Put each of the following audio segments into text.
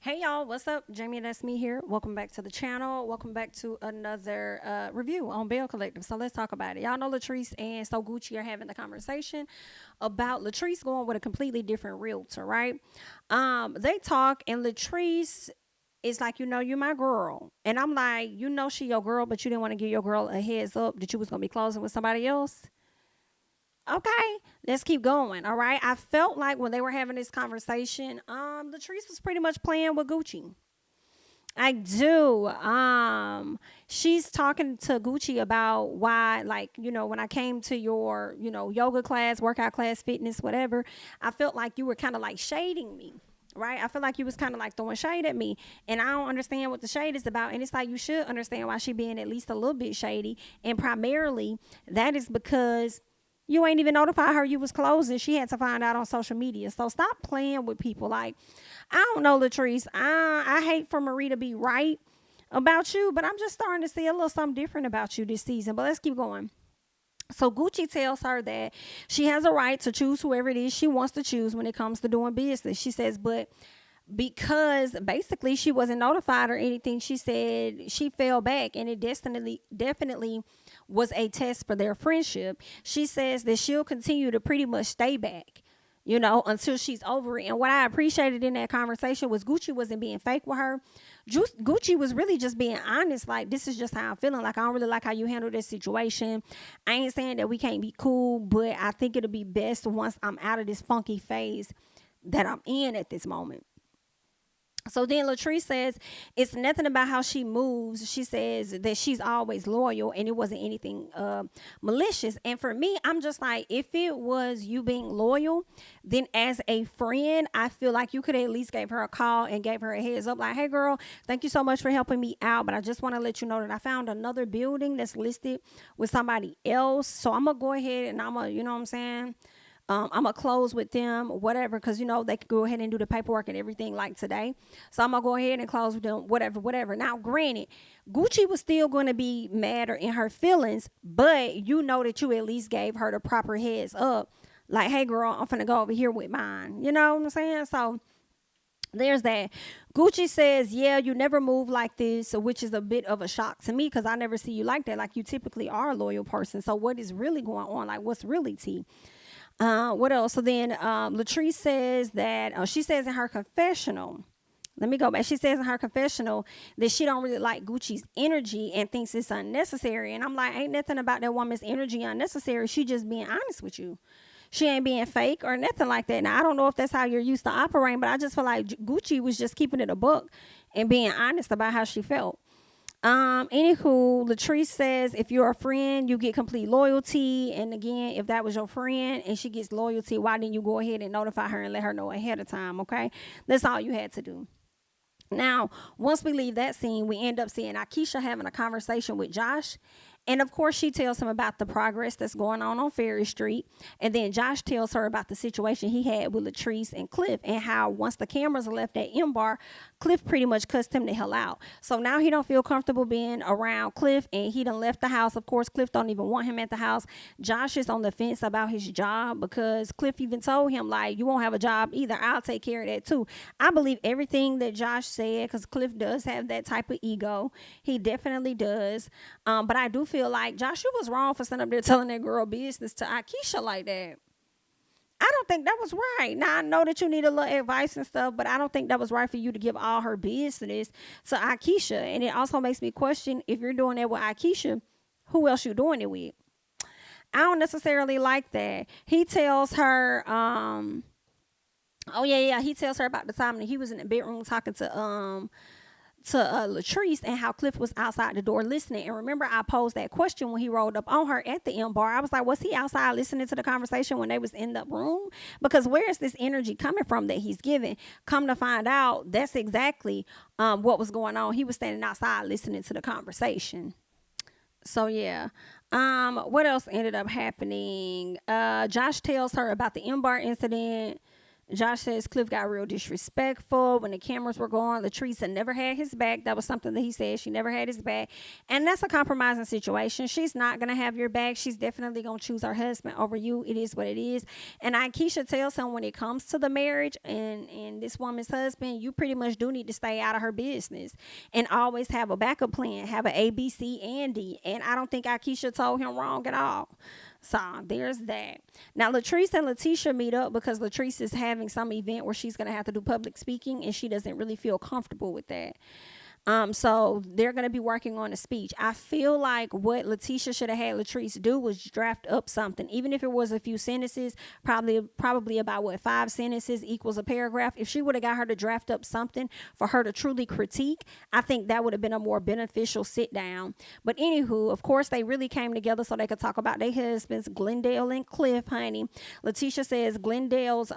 Hey y'all, what's up? JamiThatsMe here. Welcome back to the channel. Welcome back to another review on Belle Collective. So let's talk about it. Y'all know Latrice and So Gucci are having the conversation about Latrice going with a completely different realtor, right? They talk and Latrice is like, you my girl. And I'm like, she your girl, but you didn't want to give your girl a heads up that you was gonna be closing with somebody else. Okay, let's keep going. All right. I felt like when they were having this conversation, Latrice was pretty much playing with Gucci. I do. She's talking to Gucci about why, like, when I came to your, yoga class, workout class, fitness, whatever, I felt like you were kind of like shading me. Right, I feel like you was kind of like throwing shade at me, and I don't understand what the shade is about. And it's like you should understand why she being at least a little bit shady, and primarily that is because you ain't even notify her you was closing. She had to find out on social media. So stop playing with people. Like, I don't know, Latrice. I hate for Marie to be right about you, but I'm just starting to see a little something different about you this season. But let's keep going. So Gucci tells her that she has a right to choose whoever it is she wants to choose when it comes to doing business. She says, but because basically she wasn't notified or anything, she said she fell back, and it definitely was a test for their friendship. She says that she'll continue to pretty much stay back, until she's over it. And what I appreciated in that conversation was Gucci wasn't being fake with her. Gucci was really just being honest. Like, this is just how I'm feeling. Like, I don't really like how you handle this situation. I ain't saying that we can't be cool, but I think it'll be best once I'm out of this funky phase that I'm in at this moment. So then Latrice says it's nothing about how she moves. She says that she's always loyal and it wasn't anything malicious. And for me, I'm just like, if it was you being loyal, then as a friend, I feel like you could at least gave her a call and gave her a heads up. Like, hey girl, thank you so much for helping me out. But I just want to let you know that I found another building that's listed with somebody else. So I'm going to go ahead and I'm going to, you know what I'm saying? I'm gonna close with them, whatever, because they could go ahead and do the paperwork and everything like today. So I'm gonna go ahead and close with them, whatever, whatever. Now, granted, Gucci was still gonna be mad or in her feelings, but you know that you at least gave her the proper heads up, like, hey girl, I'm finna go over here with mine. You know what I'm saying? So there's that. Gucci says, yeah, you never move like this, which is a bit of a shock to me because I never see you like that. Like, you typically are a loyal person. So what is really going on? Like, what's really tea? What else? So then Latrice says that she says in her confessional, let me go back. She says in her confessional that she don't really like Gucci's energy and thinks it's unnecessary. And I'm like, ain't nothing about that woman's energy unnecessary. She just being honest with you. She ain't being fake or nothing like that. Now, I don't know if that's how you're used to operating, but I just feel like Gucci was just keeping it a book and being honest about how she felt. Anywho, Latrice says if you're a friend, you get complete loyalty. And again, if that was your friend and she gets loyalty, why didn't you go ahead and notify her and let her know ahead of time? Okay, that's all you had to do. Now, once we leave that scene, we end up seeing Akeisha having a conversation with Josh. And of course, she tells him about the progress that's going on Ferry Street. And then Josh tells her about the situation he had with Latrice and Cliff and how once the cameras left at M Bar, Cliff pretty much cussed him the hell out. So now he don't feel comfortable being around Cliff and he done left the house. Of course, Cliff don't even want him at the house. Josh is on the fence about his job because Cliff even told him, like, you won't have a job either. I'll take care of that too. I believe everything that Josh said because Cliff does have that type of ego. He definitely does. But I do feel like Josh, you was wrong for sitting up there telling that girl business to Akeisha like that. I don't think that was right. Now I know that you need a little advice and stuff, but I don't think that was right for you to give all her business to Akeisha. And it also makes me question if you're doing that with Akeisha, who else you doing it with? I don't necessarily like that. He tells her, oh yeah, he tells her about the time that he was in the bedroom talking to Latrice and how Cliff was outside the door listening. And remember, I posed that question when he rolled up on her at the M Bar. I was like, was he outside listening to the conversation when they was in the room? Because where is this energy coming from that he's giving? Come to find out, that's exactly what was going on. He was standing outside listening to the conversation. So yeah. What else ended up happening? Josh tells her about the M Bar incident. Josh says Cliff got real disrespectful when the cameras were going. Latrice never had his back. That was something that he said. She never had his back. And that's a compromising situation. She's not going to have your back. She's definitely going to choose her husband over you. It is what it is. And Akeisha tells him when it comes to the marriage and this woman's husband, you pretty much do need to stay out of her business and always have a backup plan, have an A, B, C, and D. And I don't think Akeisha told him wrong at all. So there's that. Now Latrice and Letitia meet up because Latrice is having some event where she's going to have to do public speaking and she doesn't really feel comfortable with that. So they're going to be working on a speech. I feel like what Letitia should have had Latrice do was draft up something, even if it was a few sentences, probably about 5 sentences equals a paragraph. If she would have got her to draft up something for her to truly critique, I think that would have been a more beneficial sit down. But anywho, of course, they really came together so they could talk about their husbands, Glendale and Cliff, honey. Letitia says Glendale's,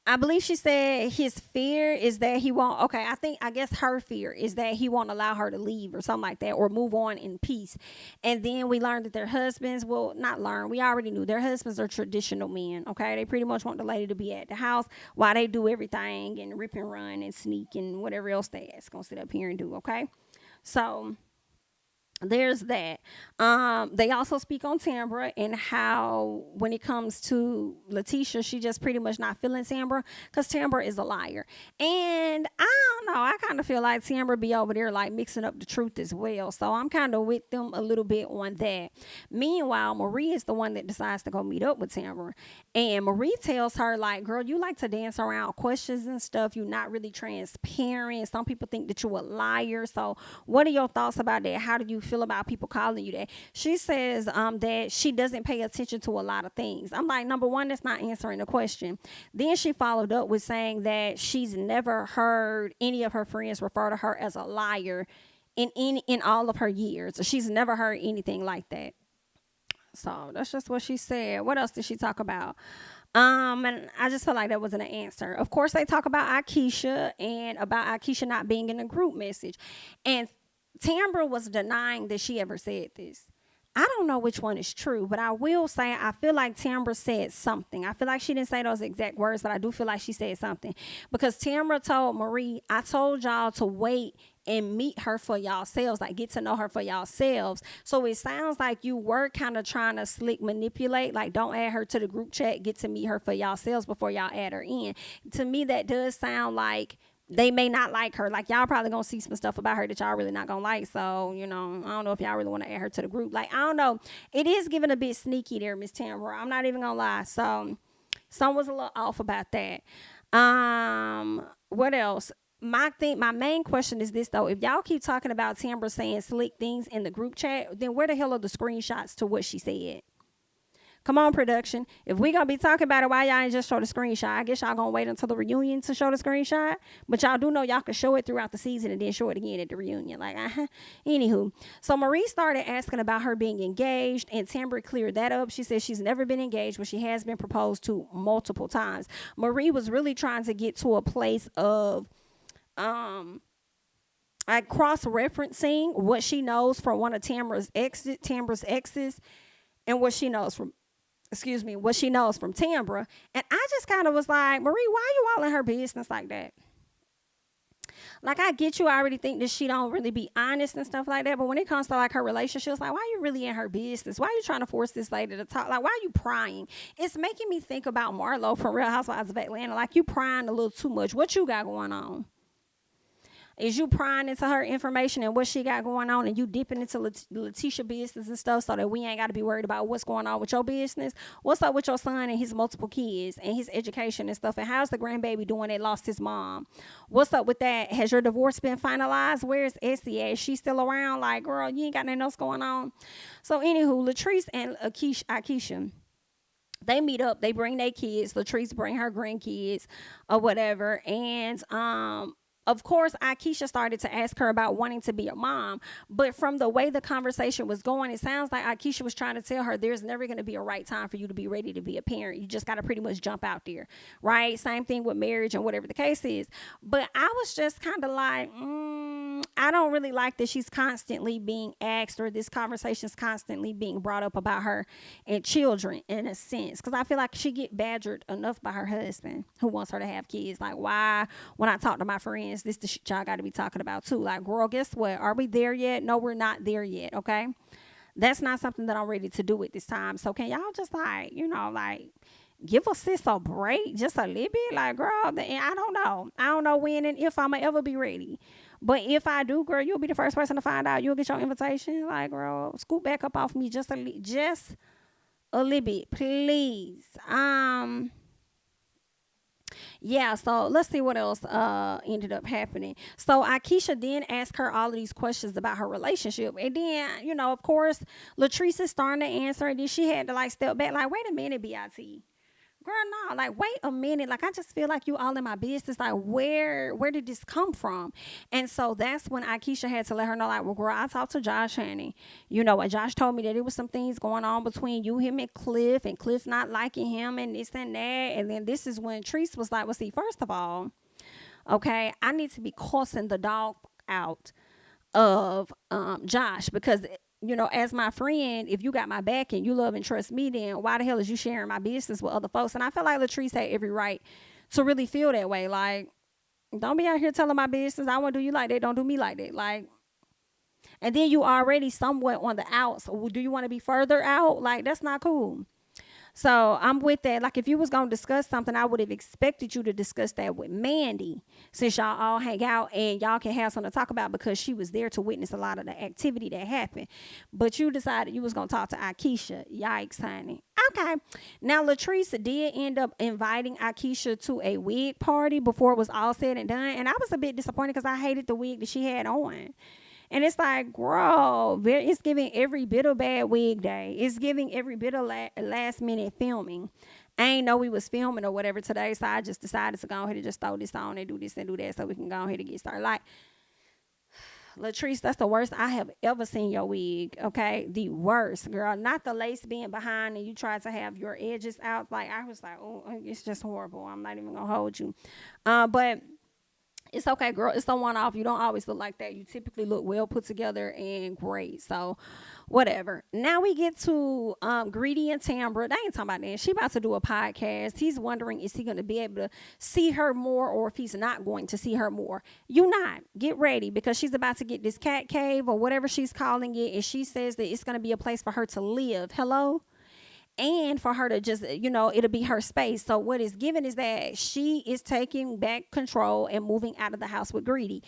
I believe she said his fear is that he won't. Okay, I guess her fear is that he won't allow her to leave or something like that or move on in peace. And then we learned that their husbands, well, not learn, we already knew their husbands are traditional men. Okay, they pretty much want the lady to be at the house while they do everything and rip and run and sneak and whatever else they ask, gonna sit up here and do. Okay, so there's that. They also speak on Tambra and how when it comes to Letitia, she just pretty much not feeling Tambra because Tambra is a liar. And I don't know, I kind of feel like Tambra be over there like mixing up the truth as well. So I'm kind of with them a little bit on that. Meanwhile, Marie is the one that decides to go meet up with Tambra. And Marie tells her like, girl, you like to dance around questions and stuff. You're not really transparent. Some people think that you're a liar. So what are your thoughts about that? How do you feel about people calling you that? She says that she doesn't pay attention to a lot of things. I'm like, number one, that's not answering the question. Then she followed up with saying that she's never heard any of her friends refer to her as a liar in all of her years. She's never heard anything like that. So that's just what she said. What else did she talk about? And I just feel like that wasn't an answer. Of course, they talk about Akeisha and about Akeisha not being in a group message. And Tambra was denying that she ever said this. I don't know which one is true, but I will say I feel like Tambra said something. I feel like she didn't say those exact words, but I do feel like she said something. Because Tambra told Marie, I told y'all to wait and meet her for yourselves, like get to know her for yourselves. So it sounds like you were kind of trying to slick manipulate, like don't add her to the group chat, get to meet her for yourselves before y'all add her in. To me, that does sound like they may not like her. Like y'all probably gonna see some stuff about her that y'all really not gonna like. So, I don't know if y'all really want to add her to the group. Like, I don't know. It is giving a bit sneaky there, Miss Tambra. I'm not even gonna lie. So some was a little off about that. What else? My main question is this though. If y'all keep talking about Tambra saying slick things in the group chat, then where the hell are the screenshots to what she said? Come on, production. If we gonna be talking about it, why y'all ain't just show the screenshot? I guess y'all gonna wait until the reunion to show the screenshot. But y'all do know y'all can show it throughout the season and then show it again at the reunion. Like, Anywho. So Marie started asking about her being engaged, and Tambra cleared that up. She said she's never been engaged, but she has been proposed to multiple times. Marie was really trying to get to a place of cross-referencing what she knows from one of Tambra's exes and what she knows from Tambra. And I just kind of was like, Marie, why are you all in her business like that? Like, I get you. I already think that she don't really be honest and stuff like that. But when it comes to like her relationships, like, why are you really in her business? Why are you trying to force this lady to talk? Like, why are you prying? It's making me think about Marlo from Real Housewives of Atlanta. Like, you prying a little too much. What you got going on? Is you prying into her information and what she got going on, and you dipping into Letitia business and stuff so that we ain't got to be worried about what's going on with your business? What's up with your son and his multiple kids and his education and stuff? And how's the grandbaby doing that lost his mom? What's up with that? Has your divorce been finalized? Where's Essie at? Is she still around? Like, girl, you ain't got nothing else going on. So anywho, Latrice and Akeisha, they meet up. They bring their kids. Latrice bring her grandkids or whatever. And of course, Akeisha started to ask her about wanting to be a mom. But from the way the conversation was going, it sounds like Akeisha was trying to tell her there's never going to be a right time for you to be ready to be a parent. You just got to pretty much jump out there, right? Same thing with marriage and whatever the case is. But I was just kind of like, I don't really like that she's constantly being asked, or this conversation is constantly being brought up about her and children in a sense. Because I feel like she get badgered enough by her husband who wants her to have kids. Like, why, when I talk to my friends, this the shit y'all got to be talking about too. Like, girl, guess what? Are we there yet? No, we're not there yet. Okay. That's not something that I'm ready to do at this time. So can y'all just like, like give a sis a break just a little bit? Like, girl, and I don't know. I don't know when and if I'm going to ever be ready. But if I do, girl, you'll be the first person to find out. You'll get your invitation. Like, girl, scoot back up off me just a little bit, please. Yeah, so let's see what else ended up happening. So Akeisha then asked her all of these questions about her relationship. And then, of course, Latrice is starting to answer. And then she had to like step back, like, wait a minute, BIT. Girl, no, like, wait a minute. Like, I just feel like you all in my business. Like, where did this come from? And so that's when Akeisha had to let her know, like, well, girl, I talked to Josh, honey. You know what? Josh told me that there was some things going on between you, him, and Cliff not liking him and this and that. And then this is when Treese was like, well, see, first of all, okay, I need to be cussing the dog out of Josh, because as my friend, if you got my back and you love and trust me, then why the hell is you sharing my business with other folks? And I feel like Latrice had every right to really feel that way. Like, don't be out here telling my business. I won't do you like that. Don't do me like that. Like, and then you already somewhat on the out. So do you want to be further out? Like, that's not cool. So I'm with that. Like, if you was going to discuss something, I would have expected you to discuss that with Mandy, since y'all all hang out and y'all can have something to talk about, because she was there to witness a lot of the activity that happened. But you decided you was going to talk to Akeisha. Yikes, honey. Okay. Now, Latrice did end up inviting Akeisha to a wig party before it was all said and done. And I was a bit disappointed because I hated the wig that she had on. And it's like, girl, it's giving every bit of bad wig day. It's giving every bit of last minute filming. I ain't know we was filming or whatever today, so I just decided to go ahead and just throw this on and do this and do that so we can go ahead and get started. Like, Latrice, that's the worst I have ever seen your wig, okay? The worst, girl. Not the lace being behind and you tried to have your edges out. Like, I was like, oh, it's just horrible. I'm not even going to hold you. But it's okay, girl. It's a one-off. You don't always look like that. You typically look well put together and great. So, whatever. Now we get to Greedy and Tambra. They ain't talking about that. She about to do a podcast. He's wondering, is he going to be able to see her more, or if he's not going to see her more. You not. Get ready, because she's about to get this cat cave or whatever she's calling it. And she says that it's going to be a place for her to live. Hello? And for her to just, it'll be her space. So what is given is that she is taking back control and moving out of the house with Greedy.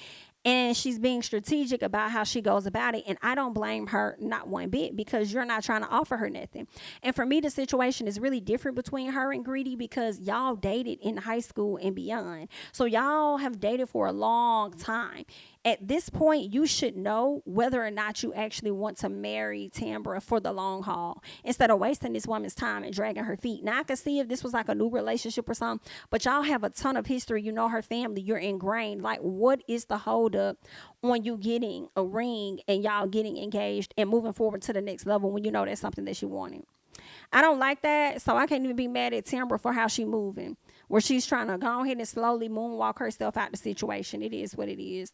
And she's being strategic about how she goes about it. And I don't blame her not one bit, because you're not trying to offer her nothing. And for me, the situation is really different between her and Greedy, because y'all dated in high school and beyond. So y'all have dated for a long time. At this point, you should know whether or not you actually want to marry Tambra for the long haul, instead of wasting this woman's time and dragging her feet. Now, I could see if this was like a new relationship or something, but y'all have a ton of history. You know her family. You're ingrained. Like, what is the hold up on you getting a ring and y'all getting engaged and moving forward to the next level when you know that's something that you wanted? I don't like that, so I can't even be mad at Tambra for how she moving, where she's trying to go ahead and slowly moonwalk herself out the situation. It is what it is.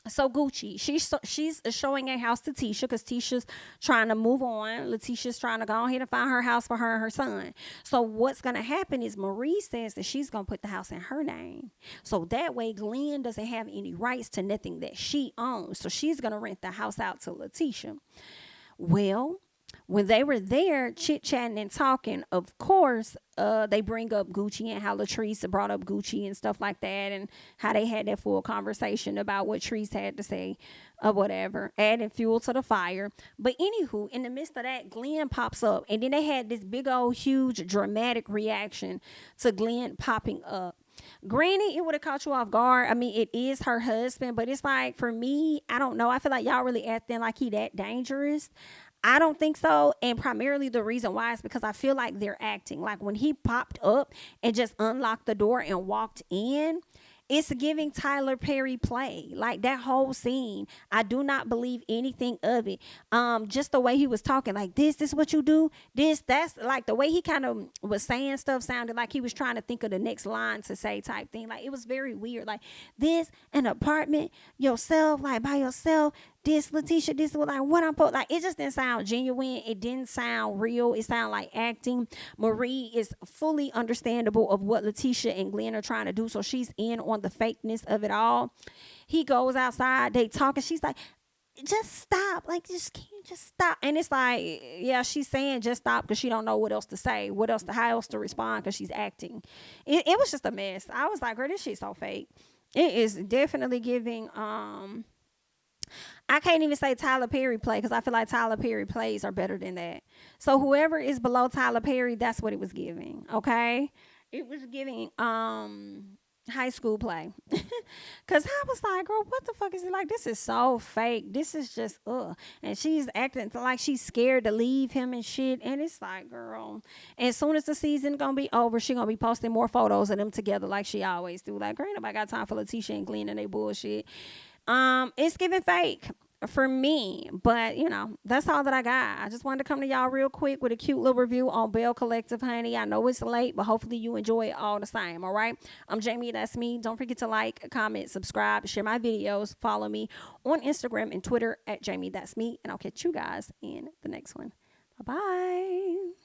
So Gucci, she's showing a house to Tisha, because Tisha's trying to move on. Letitia's trying to go ahead and find her house for her and her son. So what's going to happen is Marie says that she's going to put the house in her name. So that way Glenn doesn't have any rights to nothing that she owns. So she's going to rent the house out to Letitia. Well, when they were there chit-chatting and talking, of course, they bring up Gucci and how Latrice brought up Gucci and stuff like that, and how they had that full conversation about what Treese had to say or whatever, adding fuel to the fire. But anywho, in the midst of that, Glenn pops up, and then they had this big old huge dramatic reaction to Glenn popping up. Granted, it would have caught you off guard. I mean, it is her husband, but it's like, for me, I don't know. I feel like y'all really acting like he that dangerous. I don't think so. And primarily the reason why is because I feel like they're acting. Like when he popped up and just unlocked the door and walked in, It's giving Tyler Perry play. Like that whole scene. I do not believe anything of it. Just the way he was talking, like this what you do, that's like the way he kind of was saying stuff sounded like he was trying to think of the next line to say type thing. Like it was very weird. Like this, an apartment, yourself, like by yourself, this Letitia, this was like what I'm put like it just didn't sound genuine. It didn't sound real. It sounded like acting. Marie is fully understandable of what Letitia and Glenn are trying to do, so she's in on the fakeness of it all. He goes outside, they talk, and she's like, just stop, like just can you just stop? And it's like, yeah, she's saying just stop because she don't know what else to say, how else to respond because she's acting. It was just a mess. I was like, girl, this shit's so fake. It is definitely giving I can't even say Tyler Perry play because I feel like Tyler Perry plays are better than that. So whoever is below Tyler Perry, that's what it was giving. Okay, it was giving high school play. Cause I was like, girl, what the fuck is it? Like, this is so fake. This is just and she's acting like she's scared to leave him and shit. And it's like, girl, as soon as the season gonna be over, she gonna be posting more photos of them together like she always do. Like, girl, nobody got time for Letitia and Glenn and they bullshit. It's giving fake for me, but that's all that I got. I just wanted to come to y'all real quick with a cute little review on Belle Collective, honey. I know it's late, but hopefully you enjoy it all the same. All right, I'm Jamie, that's me. Don't forget to like, comment, subscribe, share my videos, follow me on Instagram and Twitter at JamiThatsMe, and I'll catch you guys in the next one. Bye bye.